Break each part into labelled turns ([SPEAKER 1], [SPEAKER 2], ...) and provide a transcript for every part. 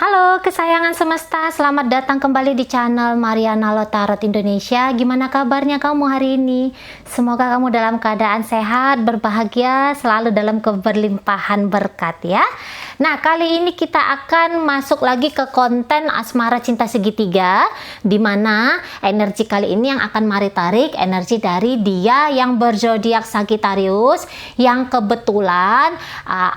[SPEAKER 1] Halo kesayangan semesta, selamat datang kembali di channel Mariana Lotarot Indonesia. Gimana kabarnya kamu hari ini? Semoga kamu dalam keadaan sehat, berbahagia, selalu dalam keberlimpahan berkat ya. Nah, kali ini kita akan masuk lagi ke konten asmara cinta segitiga, di mana energi kali ini yang akan Mari tarik energi dari dia yang berzodiak Sagittarius, yang kebetulan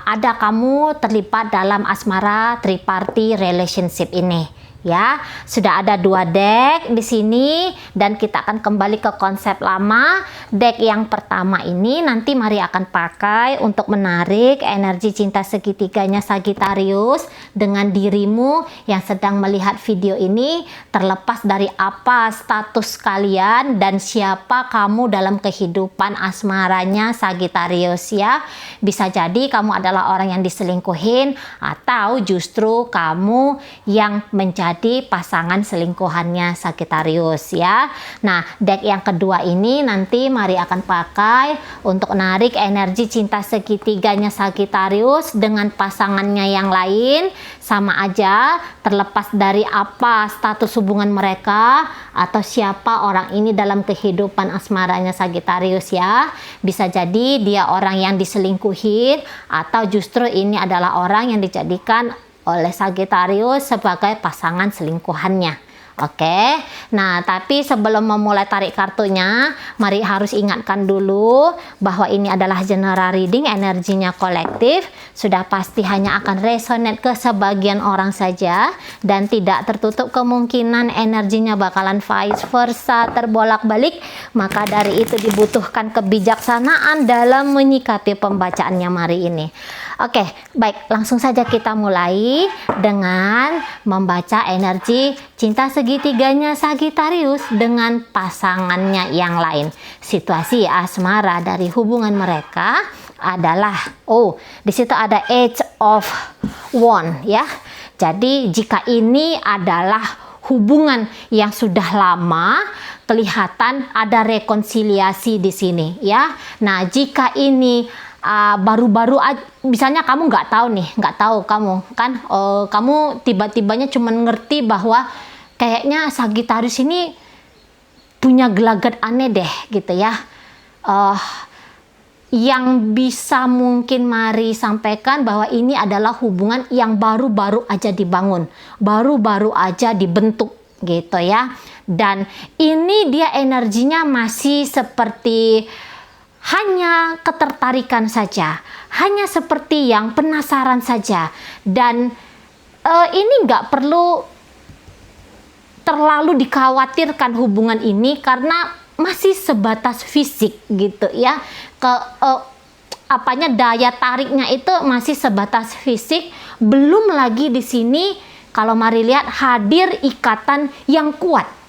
[SPEAKER 1] ada kamu terlibat dalam asmara triparty relationship ini. Ya, sudah ada 2 deck di sini dan kita akan kembali ke konsep lama. Deck yang pertama ini nanti Mari akan pakai untuk menarik energi cinta segitiganya Sagittarius dengan dirimu yang sedang melihat video ini, terlepas dari apa status kalian dan siapa kamu dalam kehidupan asmaranya Sagittarius ya. Bisa jadi kamu adalah orang yang diselingkuhin atau justru kamu yang menjadi pasangan selingkuhannya Sagittarius ya. Nah, deck yang kedua ini nanti Mari akan pakai untuk narik energi cinta segitiganya Sagittarius dengan pasangannya yang lain. Sama aja, terlepas dari apa status hubungan mereka atau siapa orang ini dalam kehidupan asmaranya Sagittarius ya. Bisa jadi dia orang yang diselingkuhin atau justru ini adalah orang yang dijadikan oleh Sagittarius sebagai pasangan selingkuhannya. Oke, nah tapi sebelum memulai tarik kartunya, Mari harus ingatkan dulu bahwa ini adalah general reading, energinya kolektif, sudah pasti hanya akan resonate ke sebagian orang saja dan tidak tertutup kemungkinan energinya bakalan vice versa, terbolak-balik. Maka dari itu dibutuhkan kebijaksanaan dalam menyikapi pembacaannya Mari ini. Oke, baik, langsung saja kita mulai dengan membaca energi cinta segitiganya Sagittarius dengan pasangannya yang lain. Situasi asmara dari hubungan mereka adalah, di situ ada Age of Wands ya. Jadi jika ini adalah hubungan yang sudah lama, kelihatan ada rekonsiliasi di sini ya. Nah, jika ini baru-baru misalnya kamu nggak tahu kamu kan kamu tiba-tibanya cuman ngerti bahwa kayaknya Sagittarius ini punya gelagat aneh deh gitu ya. Yang bisa mungkin Mari sampaikan bahwa ini adalah hubungan yang baru-baru aja dibangun, baru-baru aja dibentuk gitu ya. Dan ini dia energinya masih seperti hanya ketertarikan saja, hanya seperti yang penasaran saja, dan ini nggak perlu terlalu dikhawatirkan hubungan ini karena masih sebatas fisik gitu ya. Daya tariknya itu masih sebatas fisik, belum lagi di sini kalau Mari lihat hadir ikatan yang kuat.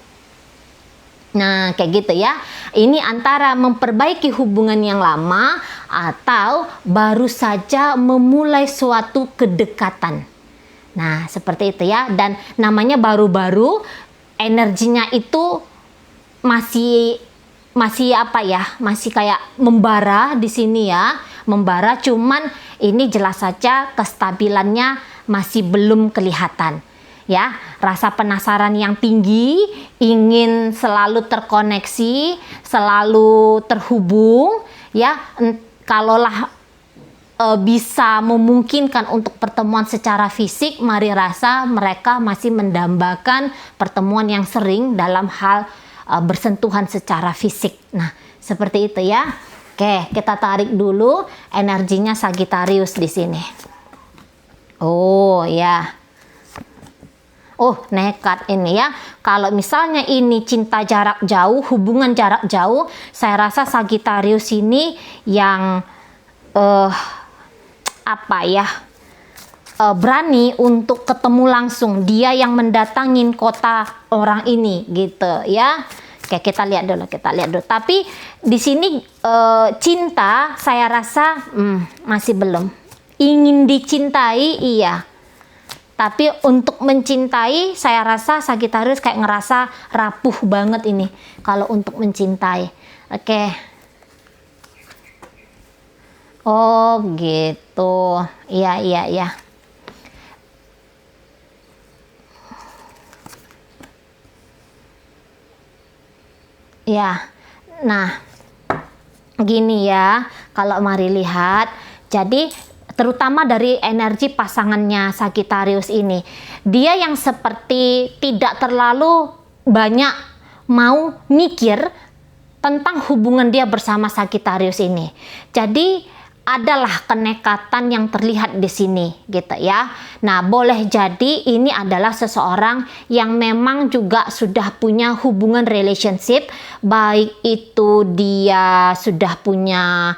[SPEAKER 1] Nah, kayak gitu ya. Ini antara memperbaiki hubungan yang lama atau baru saja memulai suatu kedekatan. Nah, seperti itu ya. Dan namanya baru-baru, energinya itu masih apa ya? Masih kayak membara di sini ya. Membara, cuman ini jelas saja kestabilannya masih belum kelihatan. Ya, rasa penasaran yang tinggi, ingin selalu terkoneksi, selalu terhubung, ya. Kalaulah bisa memungkinkan untuk pertemuan secara fisik, Mari rasa mereka masih mendambakan pertemuan yang sering dalam hal bersentuhan secara fisik. Nah, seperti itu ya. Oke, kita tarik dulu energinya Sagittarius di sini. Oh ya. Nekat ini ya. Kalau misalnya ini cinta jarak jauh, hubungan jarak jauh, saya rasa Sagittarius ini yang berani untuk ketemu langsung. Dia yang mendatangin kota orang ini gitu ya. Oke, kita lihat dulu. Tapi di sini cinta saya rasa masih belum. Ingin dicintai iya. Tapi untuk mencintai, saya rasa Sagittarius kayak ngerasa rapuh banget ini kalau untuk mencintai. Oke. Oh gitu. Iya. Ya. Nah, gini ya, kalau mari lihat, jadi terutama dari energi pasangannya Sagittarius ini, dia yang seperti tidak terlalu banyak mau mikir tentang hubungan dia bersama Sagittarius ini. Jadi adalah kenekatan yang terlihat di sini gitu ya. Nah, boleh jadi ini adalah seseorang yang memang juga sudah punya hubungan relationship, baik itu dia sudah punya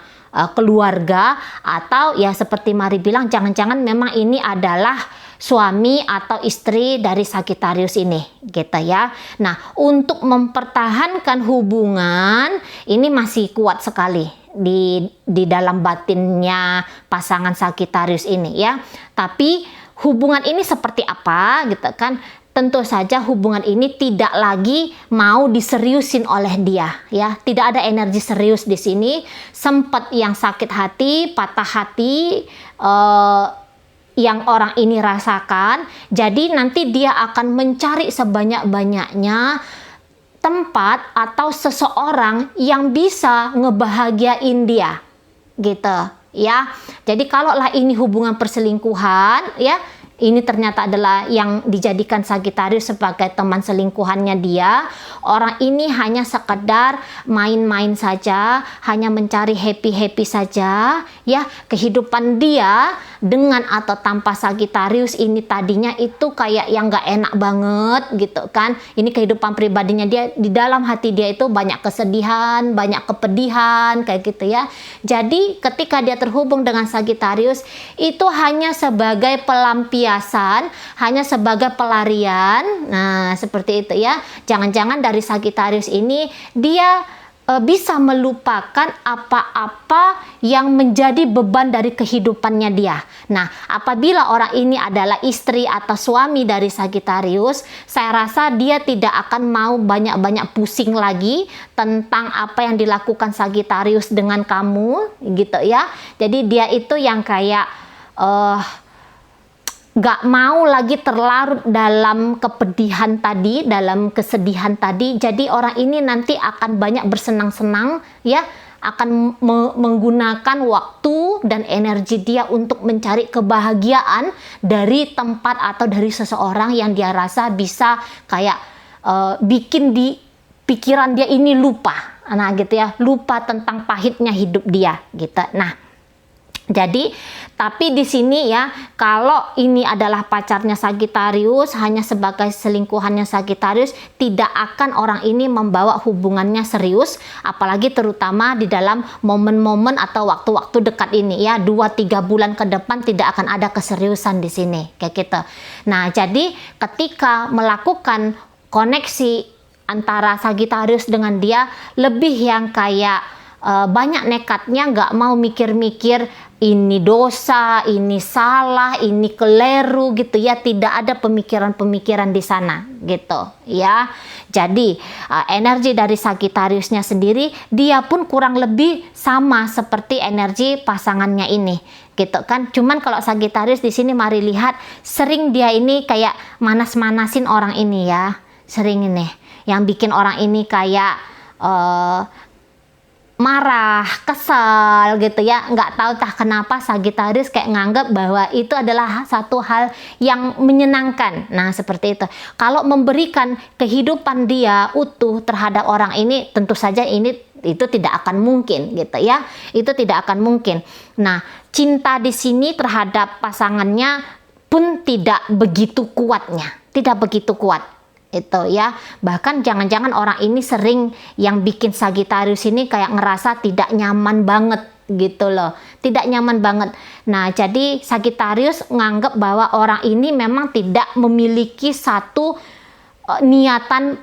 [SPEAKER 1] keluarga, atau ya seperti Mari bilang, jangan-jangan memang ini adalah suami atau istri dari Sagittarius ini gitu ya. Nah, untuk mempertahankan hubungan ini masih kuat sekali di dalam batinnya pasangan Sagittarius ini ya. Tapi hubungan ini seperti apa gitu kan? Tentu saja hubungan ini tidak lagi mau diseriusin oleh dia ya. Tidak ada energi serius di sini. Sempat yang sakit hati, patah hati yang orang ini rasakan. Jadi nanti dia akan mencari sebanyak-banyaknya tempat atau seseorang yang bisa ngebahagiain dia gitu ya. Jadi kalaulah ini hubungan perselingkuhan ya, ini ternyata adalah yang dijadikan Sagittarius sebagai teman selingkuhannya dia, orang ini hanya sekedar main-main saja, hanya mencari happy-happy saja ya. Kehidupan dia dengan atau tanpa Sagittarius ini tadinya itu kayak yang gak enak banget gitu kan. Ini kehidupan pribadinya dia, di dalam hati dia itu banyak kesedihan, banyak kepedihan kayak gitu ya. Jadi ketika dia terhubung dengan Sagittarius, itu hanya sebagai pelampiasan, hanya sebagai pelarian. Nah, seperti itu ya. Jangan-jangan dari Sagittarius ini dia bisa melupakan apa-apa yang menjadi beban dari kehidupannya dia. Nah, apabila orang ini adalah istri atau suami dari Sagittarius, saya rasa dia tidak akan mau banyak-banyak pusing lagi tentang apa yang dilakukan Sagittarius dengan kamu gitu ya. Jadi dia itu yang kayak gak mau lagi terlarut dalam kepedihan tadi, dalam kesedihan tadi. Jadi orang ini nanti akan banyak bersenang-senang ya, akan menggunakan waktu dan energi dia untuk mencari kebahagiaan dari tempat atau dari seseorang yang dia rasa bisa kayak bikin di pikiran dia ini lupa. Nah gitu ya, lupa tentang pahitnya hidup dia gitu. Nah, jadi, tapi di sini ya, kalau ini adalah pacarnya Sagittarius, hanya sebagai selingkuhannya Sagittarius, tidak akan orang ini membawa hubungannya serius, apalagi terutama di dalam momen-momen atau waktu-waktu dekat ini ya, 2-3 bulan ke depan tidak akan ada keseriusan di sini, kayak gitu. Nah, jadi ketika melakukan koneksi antara Sagittarius dengan dia, lebih yang kayak banyak nekatnya, nggak mau mikir-mikir ini dosa, ini salah, ini keliru gitu ya. Tidak ada pemikiran-pemikiran di sana gitu ya. Jadi energi dari Sagittariusnya sendiri, dia pun kurang lebih sama seperti energi pasangannya ini gitu kan. Cuman kalau Sagittarius di sini mari lihat, sering dia ini kayak manas-manasin orang ini ya. Sering ini yang bikin orang ini kayak marah, kesal gitu ya. Nggak tahu tah kenapa Sagittarius kayak nganggap bahwa itu adalah satu hal yang menyenangkan. Nah, seperti itu. Kalau memberikan kehidupan dia utuh terhadap orang ini, tentu saja itu tidak akan mungkin gitu ya. Itu tidak akan mungkin. Nah, cinta di sini terhadap pasangannya pun tidak begitu kuatnya. Tidak begitu kuat. Itu ya, bahkan jangan-jangan orang ini sering yang bikin Sagittarius ini kayak ngerasa tidak nyaman banget gitu loh, tidak nyaman banget. Nah, jadi Sagittarius nganggap bahwa orang ini memang tidak memiliki satu niatan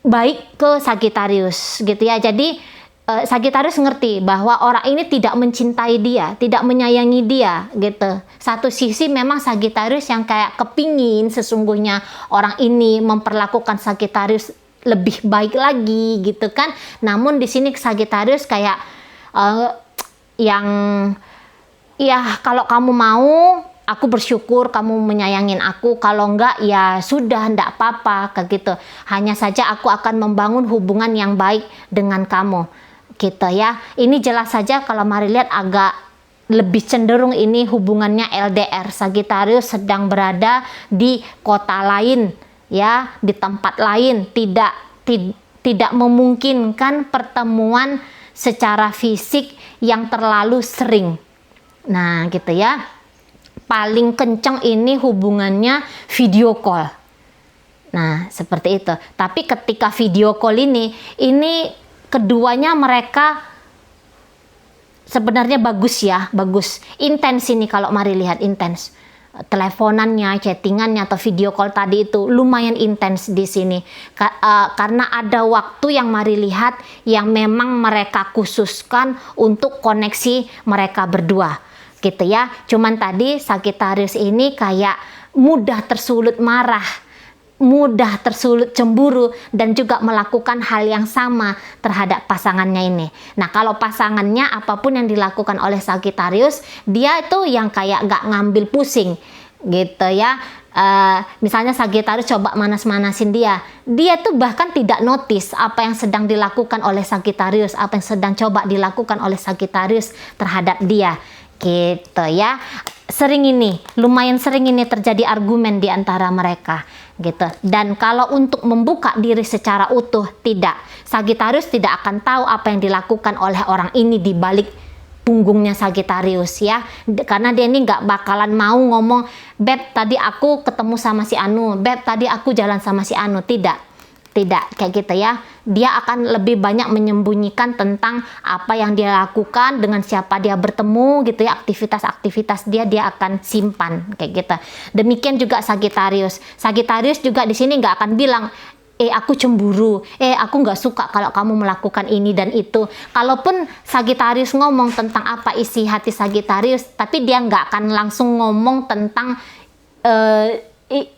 [SPEAKER 1] baik ke Sagittarius gitu ya. Jadi Sagittarius ngerti bahwa orang ini tidak mencintai dia, tidak menyayangi dia gitu. Satu sisi memang Sagittarius yang kayak kepingin sesungguhnya orang ini memperlakukan Sagittarius lebih baik lagi gitu kan. Namun di sini Sagittarius kayak yang ya kalau kamu mau aku bersyukur kamu menyayangin aku, kalau enggak ya sudah, enggak apa-apa, kayak gitu. Hanya saja aku akan membangun hubungan yang baik dengan kamu, gitu ya. Ini jelas saja kalau mari lihat agak lebih cenderung ini hubungannya LDR. Sagittarius sedang berada di kota lain, ya, di tempat lain, tidak memungkinkan pertemuan secara fisik yang terlalu sering. Nah, gitu ya. Paling kenceng ini hubungannya video call. Nah, seperti itu. Tapi ketika video call ini keduanya mereka sebenarnya bagus ya, bagus. Intens ini kalau mari lihat intens. Teleponannya, chattingannya atau video call tadi itu lumayan intens di sini. Karena ada waktu yang mari lihat yang memang mereka khususkan untuk koneksi mereka berdua. Gitu ya. Cuman tadi Sagittarius ini kayak mudah tersulut marah, mudah tersulut cemburu, dan juga melakukan hal yang sama terhadap pasangannya ini. Nah, kalau pasangannya apapun yang dilakukan oleh Sagittarius, dia itu yang kayak gak ngambil pusing gitu ya. Misalnya Sagittarius coba manas-manasin dia tuh bahkan tidak notice apa yang sedang dilakukan oleh Sagittarius, apa yang sedang coba dilakukan oleh Sagittarius terhadap dia, gitu ya. Lumayan sering ini terjadi argumen di antara mereka, gitu. Dan kalau untuk membuka diri secara utuh, tidak. Sagittarius tidak akan tahu apa yang dilakukan oleh orang ini di balik punggungnya Sagittarius ya. Karena dia ini nggak bakalan mau ngomong, "Beb, tadi aku ketemu sama si Anu, Beb, tadi aku jalan sama si Anu." Tidak kayak gitu ya. Dia akan lebih banyak menyembunyikan tentang apa yang dia lakukan, dengan siapa dia bertemu gitu ya, aktivitas-aktivitas dia akan simpan kayak gitu. Demikian juga Sagittarius. Sagittarius juga di sini nggak akan bilang, aku cemburu, aku nggak suka kalau kamu melakukan ini dan itu. Kalaupun Sagittarius ngomong tentang apa isi hati Sagittarius, tapi dia nggak akan langsung ngomong tentang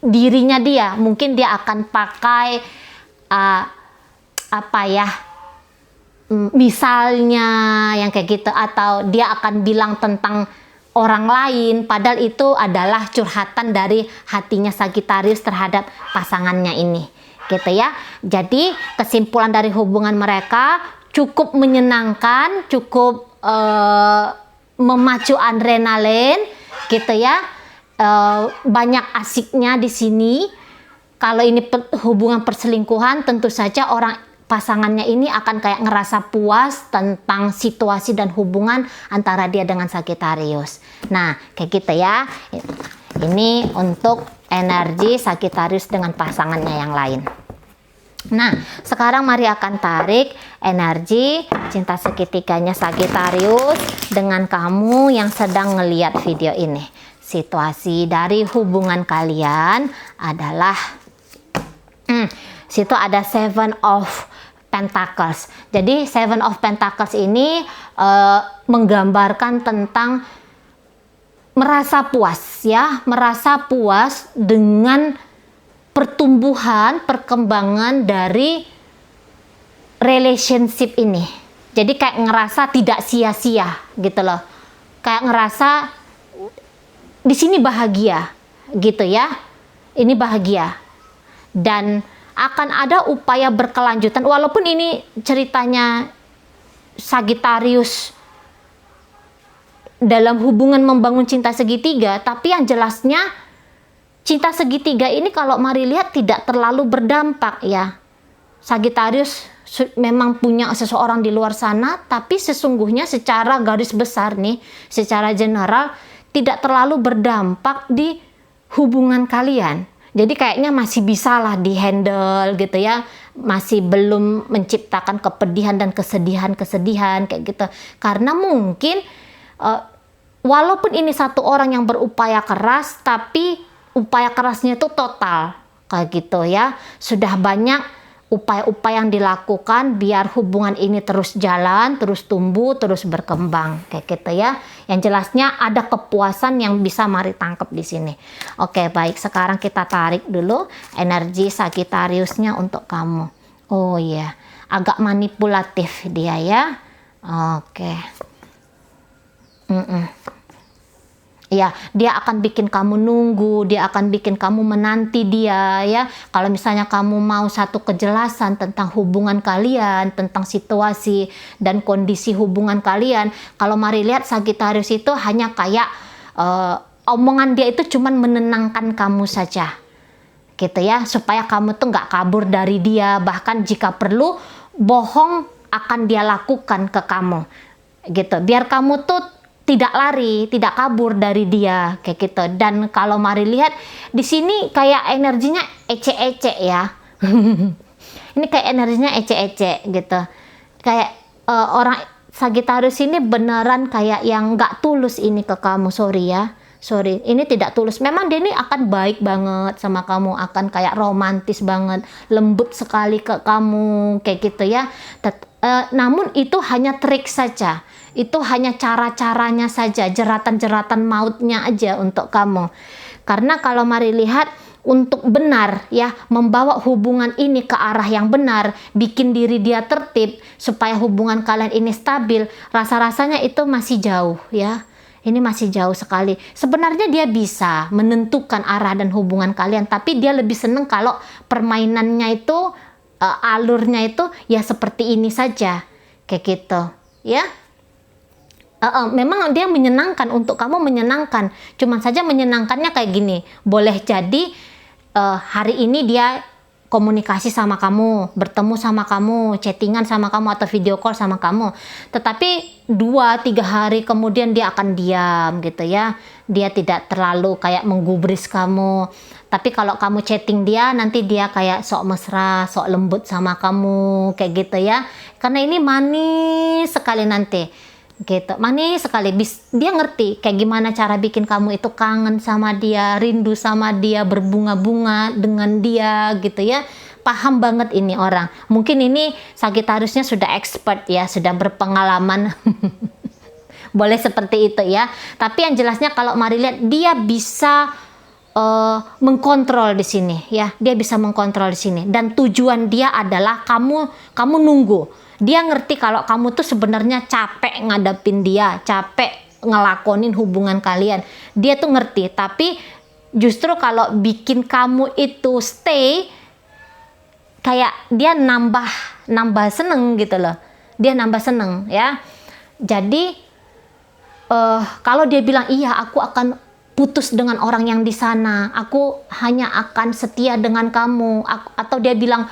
[SPEAKER 1] dirinya dia. Mungkin dia akan pakai misalnya yang kayak gitu, atau dia akan bilang tentang orang lain, padahal itu adalah curhatan dari hatinya Sagittarius terhadap pasangannya ini, gitu ya. Jadi kesimpulan dari hubungan mereka cukup menyenangkan, cukup memacu adrenalin, gitu ya. Banyak asiknya di sini. Kalau ini hubungan perselingkuhan, tentu saja pasangannya ini akan kayak ngerasa puas tentang situasi dan hubungan antara dia dengan Sagittarius. Nah, kayak gitu ya. Ini untuk energi Sagittarius dengan pasangannya yang lain. Nah, sekarang mari akan tarik energi cinta segitiganya Sagittarius dengan kamu yang sedang ngelihat video ini. Situasi dari hubungan kalian adalah situ ada Seven of Pentacles. Jadi Seven of Pentacles ini menggambarkan tentang merasa puas ya, merasa puas dengan pertumbuhan, perkembangan dari relationship ini. Jadi kayak ngerasa tidak sia-sia gitu loh. Kayak ngerasa di sini bahagia gitu ya. Ini bahagia. Dan akan ada upaya berkelanjutan, walaupun ini ceritanya Sagittarius dalam hubungan membangun cinta segitiga, tapi yang jelasnya cinta segitiga ini kalau mari lihat tidak terlalu berdampak ya. Sagittarius memang punya seseorang di luar sana, tapi sesungguhnya secara garis besar nih, secara general tidak terlalu berdampak di hubungan kalian. Jadi kayaknya masih bisa lah di-handle gitu ya. Masih belum menciptakan kepedihan dan kesedihan kayak gitu. Karena mungkin walaupun ini satu orang yang berupaya keras, tapi upaya kerasnya itu total kayak gitu ya. Sudah banyak upaya-upaya yang dilakukan biar hubungan ini terus jalan, terus tumbuh, terus berkembang kayak gitu ya. Yang jelasnya ada kepuasan yang bisa mari tangkap di sini. Oke, baik, sekarang kita tarik dulu energi Sagittariusnya untuk kamu. Oh iya, agak manipulatif dia ya. Oke. Ya, dia akan bikin kamu nunggu, dia akan bikin kamu menanti dia ya. Kalau misalnya kamu mau satu kejelasan tentang hubungan kalian, tentang situasi dan kondisi hubungan kalian, kalau mari lihat Sagittarius itu hanya kayak omongan dia itu cuman menenangkan kamu saja. Gitu ya, supaya kamu tuh nggak kabur dari dia, bahkan jika perlu bohong akan dia lakukan ke kamu. Gitu, biar kamu tuh tidak lari, tidak kabur dari dia kayak gitu. Dan kalau mari lihat di sini kayak energinya ece-ece ya. Ini kayak energinya ece-ece gitu. Kayak orang Sagittarius ini beneran kayak yang nggak tulus ini ke kamu, sorry ya. Sorry, ini tidak tulus. Memang dia ini akan baik banget sama kamu, akan kayak romantis banget, lembut sekali ke kamu, kayak gitu ya. Namun itu hanya trik saja. Itu hanya cara-caranya saja, jeratan-jeratan mautnya aja untuk kamu. Karena kalau mari lihat, untuk benar ya, membawa hubungan ini ke arah yang benar, bikin diri dia tertib supaya hubungan kalian ini stabil, rasa-rasanya itu masih jauh ya. Ini masih jauh sekali. Sebenarnya dia bisa menentukan arah dan hubungan kalian, tapi dia lebih seneng kalau permainannya itu alurnya itu ya seperti ini saja, kayak gitu ya. Memang dia menyenangkan, untuk kamu menyenangkan, cuman saja menyenangkannya kayak gini. Boleh jadi hari ini dia komunikasi sama kamu, bertemu sama kamu, chattingan sama kamu, atau video call sama kamu, tetapi 2-3 hari kemudian dia akan diam gitu ya. Dia tidak terlalu kayak menggubris kamu. Tapi kalau kamu chatting dia, nanti dia kayak sok mesra, sok lembut sama kamu, kayak gitu ya. Karena ini manis sekali nanti, gitu, manis sekali. Dia ngerti kayak gimana cara bikin kamu itu kangen sama dia, rindu sama dia, berbunga-bunga dengan dia, gitu ya. Paham banget ini orang. Mungkin ini Sagittariusnya sudah expert ya, sudah berpengalaman. Boleh seperti itu ya. Tapi yang jelasnya kalau mari lihat, dia bisa mengkontrol di sini ya. Dia bisa mengkontrol di sini, dan tujuan dia adalah kamu nunggu. Dia ngerti kalau kamu tuh sebenarnya capek ngadapin dia, capek ngelakonin hubungan kalian. Dia tuh ngerti, tapi justru kalau bikin kamu itu stay, kayak dia nambah seneng gitu loh. Dia nambah seneng ya. Jadi kalau dia bilang iya, aku akan putus dengan orang yang di sana, aku hanya akan setia dengan kamu, atau dia bilang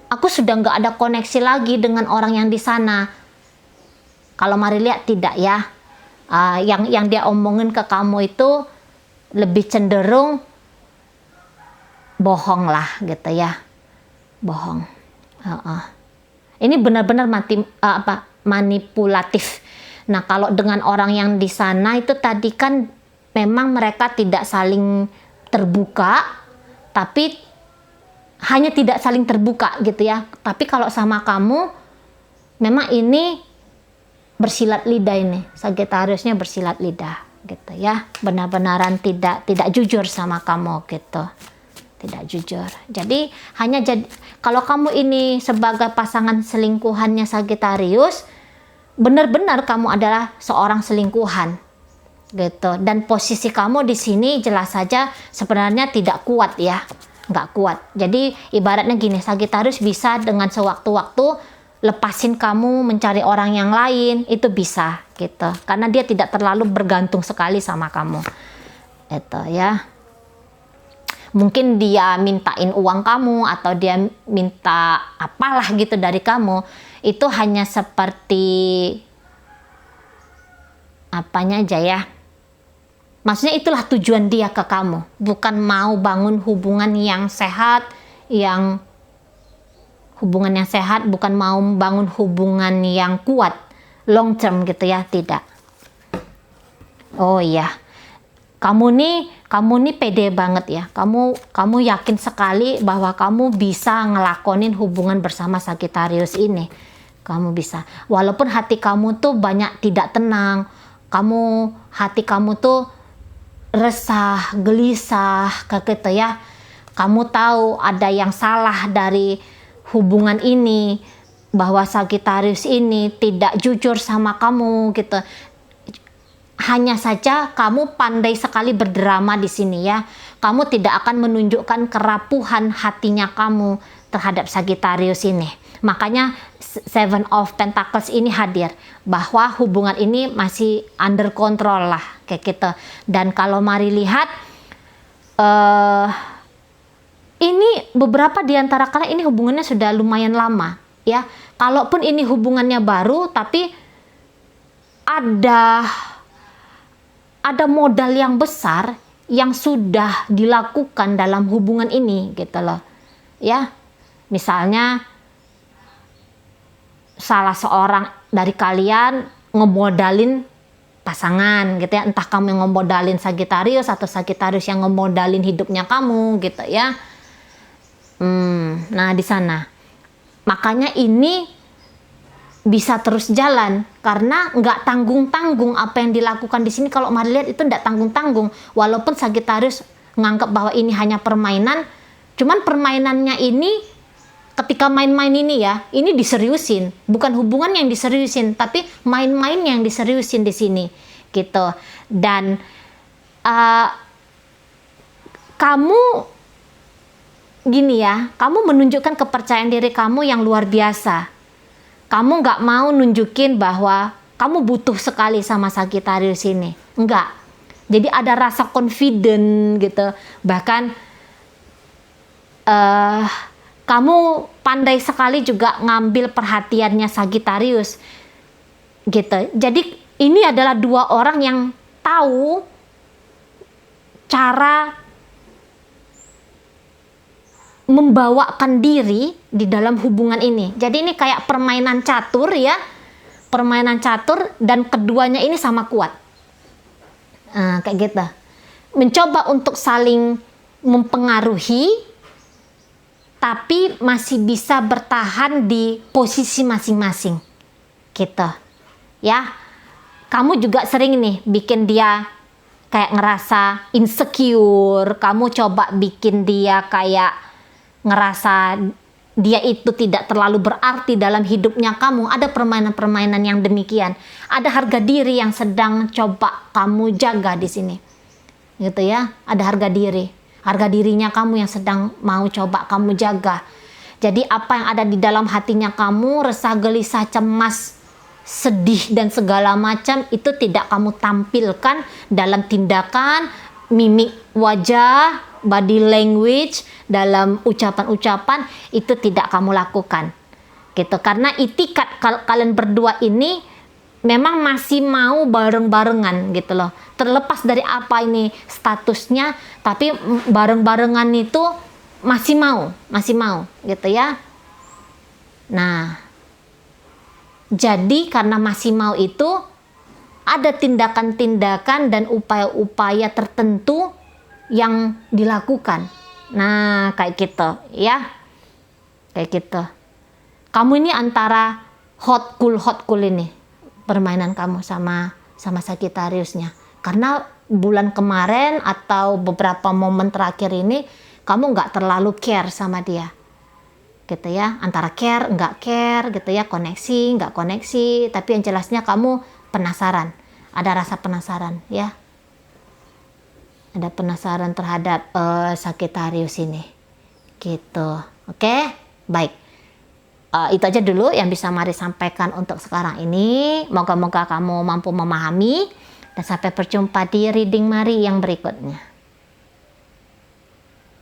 [SPEAKER 1] aku sudah nggak ada koneksi lagi dengan orang yang di sana. Kalau mari lihat tidak ya. Yang dia omongin ke kamu itu lebih cenderung bohong lah gitu ya. Bohong. Ini benar-benar manipulatif. Nah, kalau dengan orang yang di sana itu tadi kan memang mereka tidak saling terbuka, tapi hanya tidak saling terbuka gitu ya. Tapi kalau sama kamu, memang ini bersilat lidah ini. Sagittariusnya bersilat lidah gitu ya. Benar-benaran tidak jujur sama kamu gitu. Tidak jujur. Jadi kalau kamu ini sebagai pasangan selingkuhannya Sagittarius, benar-benar kamu adalah seorang selingkuhan gitu. Dan posisi kamu di sini jelas saja sebenarnya tidak kuat ya. Nggak kuat. Jadi ibaratnya gini, Sagittarius bisa dengan sewaktu-waktu lepasin kamu mencari orang yang lain, itu bisa gitu. Karena dia tidak terlalu bergantung sekali sama kamu. Itu ya. Mungkin dia mintain uang kamu, atau dia minta apalah gitu dari kamu. Itu hanya seperti apanya aja ya. Maksudnya itulah tujuan dia ke kamu, bukan mau bangun hubungan yang sehat, bukan mau bangun hubungan yang kuat, long term gitu ya, tidak. Oh iya, kamu nih pede banget ya, kamu yakin sekali bahwa kamu bisa ngelakonin hubungan bersama Sagittarius ini, kamu bisa. Walaupun hati kamu tuh banyak tidak tenang, hati kamu tuh resah, gelisah, kayak gitu ya. Kamu tahu ada yang salah dari hubungan ini, bahwa Sagittarius ini tidak jujur sama kamu gitu. hanya saja kamu pandai sekali berdrama di sini ya. Kamu tidak akan menunjukkan kerapuhan hatinya kamu terhadap Sagittarius ini. Makanya Seven of Pentacles ini hadir, bahwa hubungan ini masih under control lah kayak gitu. Dan kalau mari lihat, ini beberapa di antara kalian ini hubungannya sudah lumayan lama ya. Kalaupun ini hubungannya baru, tapi ada modal yang besar yang sudah dilakukan dalam hubungan ini gitu loh ya. Misalnya salah seorang dari kalian ngemodalin pasangan gitu ya, entah kamu yang ngemodalin Sagittarius atau Sagittarius yang ngemodalin hidupnya kamu gitu ya. Nah di sana makanya ini bisa terus jalan karena nggak tanggung-tanggung apa yang dilakukan di sini. Kalau mari lihat itu nggak tanggung-tanggung, walaupun Sagittarius nganggap bahwa ini hanya permainan, cuman permainannya ini ketika main-main ini ya, ini diseriusin, bukan hubungan yang diseriusin, tapi main-main yang diseriusin di sini gitu. Dan kamu gini ya, kamu menunjukkan kepercayaan diri kamu yang luar biasa. Kamu nggak mau nunjukin bahwa kamu butuh sekali sama Sagittarius ini. Enggak. Jadi ada rasa confident gitu. Bahkan kamu pandai sekali juga ngambil perhatiannya Sagittarius gitu. Jadi ini adalah dua orang yang tahu cara membawakan diri di dalam hubungan ini. Jadi ini kayak permainan catur ya, permainan catur, dan keduanya ini sama kuat. Kayak gitu. Mencoba untuk saling mempengaruhi, tapi masih bisa bertahan di posisi masing-masing. Gitu. Ya. Kamu juga sering nih bikin dia kayak ngerasa insecure. Kamu coba bikin dia kayak ngerasa dia itu tidak terlalu berarti dalam hidupnya kamu. Ada permainan-permainan yang demikian. Ada harga diri yang sedang coba kamu jaga di sini. Gitu ya. Ada harga diri. Harga dirinya kamu yang sedang mau coba kamu jaga. Jadi apa yang ada di dalam hatinya kamu, resah, gelisah, cemas, sedih, dan segala macam, itu tidak kamu tampilkan dalam tindakan, mimik wajah, body language, dalam ucapan-ucapan, itu tidak kamu lakukan gitu. Karena itikat kalian berdua ini memang masih mau bareng-barengan gitu loh. Terlepas dari apa ini statusnya, tapi bareng-barengan itu masih mau gitu ya. Nah, jadi karena masih mau itu, ada tindakan-tindakan dan upaya-upaya tertentu yang dilakukan. Nah, kayak gitu ya. Kayak gitu. Kamu ini antara hot cool ini permainan kamu sama Sagittariusnya. Karena bulan kemarin atau beberapa momen terakhir ini kamu nggak terlalu care sama dia. Gitu ya. Antara care, nggak care gitu ya, koneksi, nggak koneksi, tapi yang jelasnya kamu penasaran. Ada rasa penasaran ya. Ada penasaran terhadap Sagittarius ini gitu. Oke, baik. Itu aja dulu yang bisa Mari sampaikan untuk sekarang ini. Moga-moga kamu mampu memahami, dan sampai berjumpa di reading Mari yang berikutnya.